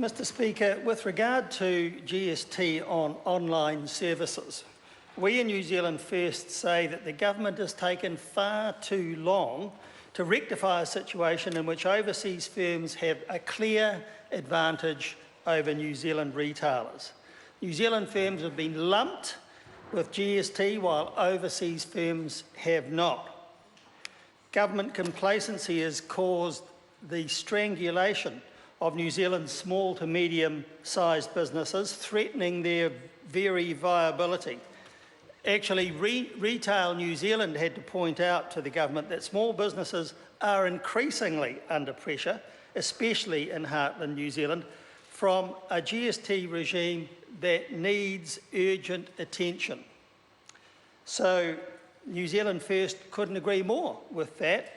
Mr Speaker, with regard to GST on online services, we in New Zealand First say that the government has taken far too long to rectify a situation in which overseas firms have a clear advantage over New Zealand retailers. New Zealand firms have been lumped with GST while overseas firms have not. Government complacency has caused the strangulation of New Zealand's small to medium-sized businesses, threatening their very viability. Actually, Retail New Zealand had to point out to the government that small businesses are increasingly under pressure, especially in Heartland New Zealand, from a GST regime that needs urgent attention. So New Zealand First couldn't agree more with that,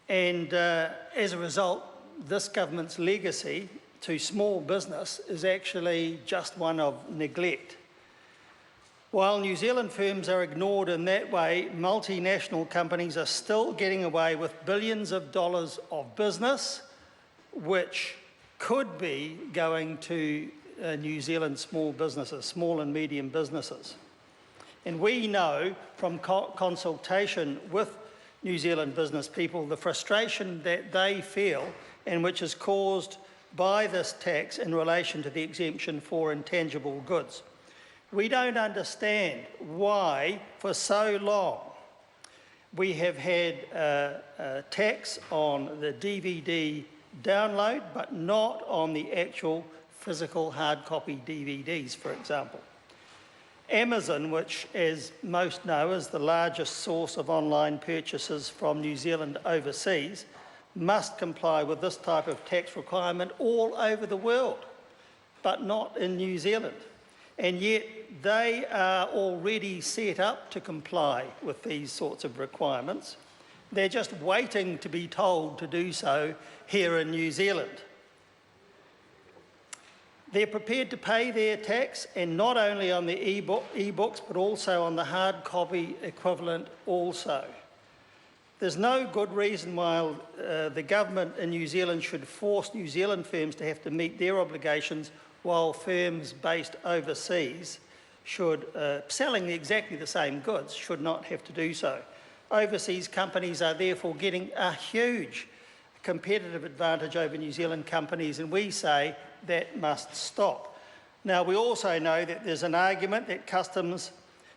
and as a result, this government's legacy to small business is actually just one of neglect. While New Zealand firms are ignored in that way, multinational companies are still getting away with billions of dollars of business, which could be going to New Zealand small businesses, small and medium businesses. And we know from consultation with New Zealand business people the frustration that they feel and which is caused by this tax in relation to the exemption for intangible goods. We don't understand why for so long we have had a tax on the DVD download but not on the actual physical hard copy DVDs, for example. Amazon, which as most know is the largest source of online purchases from New Zealand overseas, must comply with this type of tax requirement all over the world, but not in New Zealand. And yet they are already set up to comply with these sorts of requirements. They're just waiting to be told to do so here in New Zealand. They're prepared to pay their tax, and not only on the e-books, but also on the hard copy equivalent also. There's no good reason why the government in New Zealand should force New Zealand firms to have to meet their obligations while firms based overseas should, selling exactly the same goods, should not have to do so. Overseas companies are therefore getting a huge competitive advantage over New Zealand companies, and we say that must stop. Now, we also know that there's an argument that customs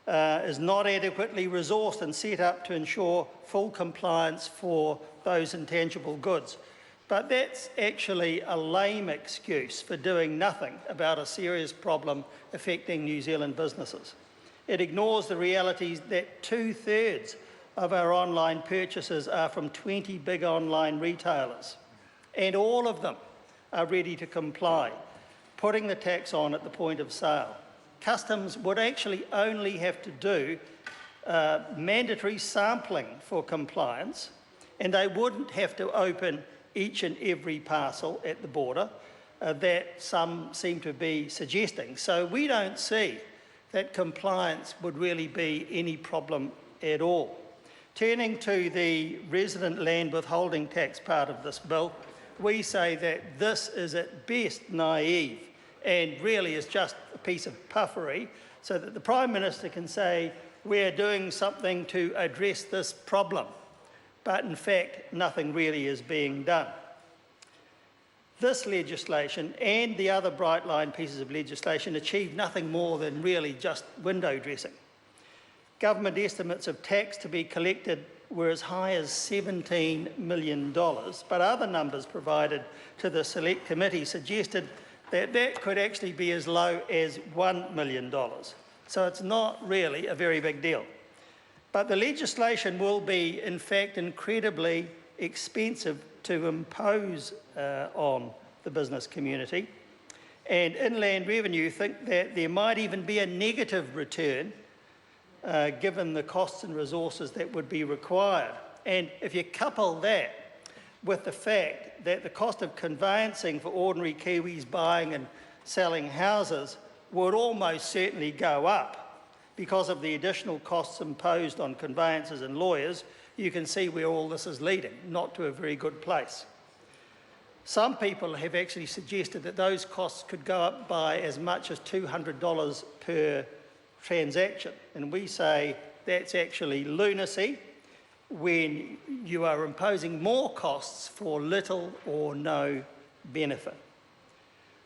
is not adequately resourced and set up to ensure full compliance for those intangible goods. But that's actually a lame excuse for doing nothing about a serious problem affecting New Zealand businesses. It ignores the realities that 2/3 of our online purchases are from 20 big online retailers, and all of them are ready to comply, putting the tax on at the point of sale. Customs would actually only have to do mandatory sampling for compliance, and they wouldn't have to open each and every parcel at the border that some seem to be suggesting. So we don't see that compliance would really be any problem at all. Turning to the resident land withholding tax part of this bill, we say that this is at best naive and really is just a piece of puffery so that the Prime Minister can say we're doing something to address this problem, but in fact nothing really is being done. This legislation and the other bright line pieces of legislation achieve nothing more than really just window dressing. Government estimates of tax to be collected were as high as $17 million, but other numbers provided to the Select Committee suggested that that could actually be as low as $1 million. So it's not really a very big deal. But the legislation will be, in fact, incredibly expensive to impose on the business community. And Inland Revenue think that there might even be a negative return given the costs and resources that would be required. And if you couple that with the fact that the cost of conveyancing for ordinary Kiwis buying and selling houses would almost certainly go up because of the additional costs imposed on conveyancers and lawyers, you can see where all this is leading, not to a very good place. Some people have actually suggested that those costs could go up by as much as $200 per transaction. And we say that's actually lunacy when you are imposing more costs for little or no benefit.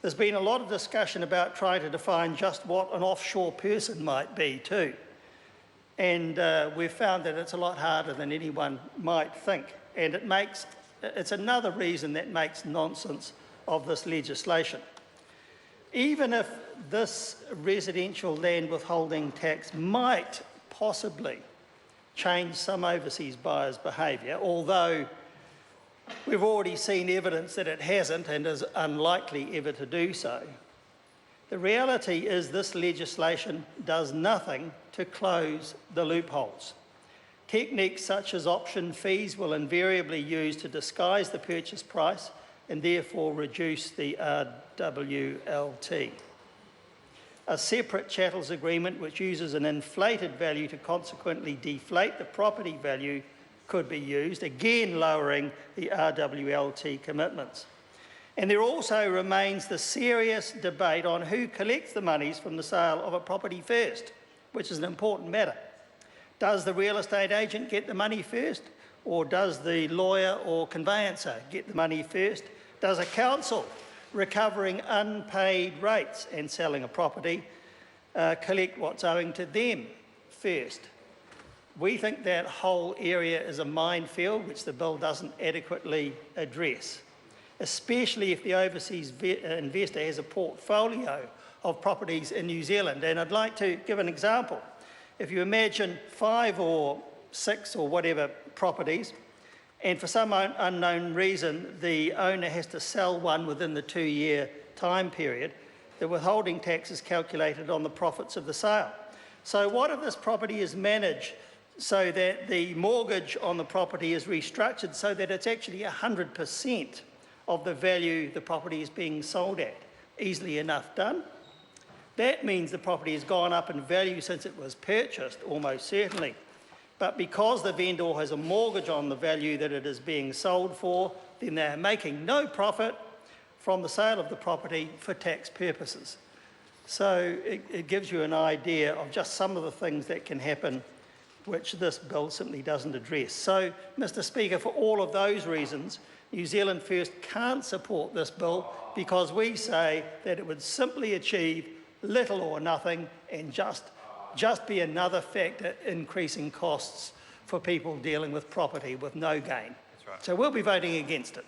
There's been a lot of discussion about trying to define just what an offshore person might be too. And we've found that it's a lot harder than anyone might think. And it's another reason that makes nonsense of this legislation. Even if this residential land withholding tax might possibly change some overseas buyers' behaviour, although we've already seen evidence that it hasn't and is unlikely ever to do so, the reality is this legislation does nothing to close the loopholes. Techniques such as option fees will invariably use to disguise the purchase price and therefore reduce the RWLT. A separate chattels agreement which uses an inflated value to consequently deflate the property value could be used, again lowering the RWLT commitments. And there also remains the serious debate on who collects the monies from the sale of a property first, which is an important matter. Does the real estate agent get the money first, or does the lawyer or conveyancer get the money first? Does a council recovering unpaid rates and selling a property collect what's owing to them first? We think that whole area is a minefield which the bill doesn't adequately address, especially if the overseas investor has a portfolio of properties in New Zealand. And I'd like to give an example. If you imagine 5 or 6 or whatever properties, and for some unknown reason the owner has to sell one within the 2-year time period, the withholding tax is calculated on the profits of the sale. So what if this property is managed so that the mortgage on the property is restructured so that it's actually 100% of the value the property is being sold at? Easily enough done. That means the property has gone up in value since it was purchased, almost certainly. But because the vendor has a mortgage on the value that it is being sold for, then they're making no profit from the sale of the property for tax purposes. So it gives you an idea of just some of the things that can happen which this bill simply doesn't address. So, Mr. Speaker, for all of those reasons, New Zealand First can't support this bill because we say that it would simply achieve little or nothing and just be another factor increasing costs for people dealing with property with no gain. That's right. So we'll be voting against it.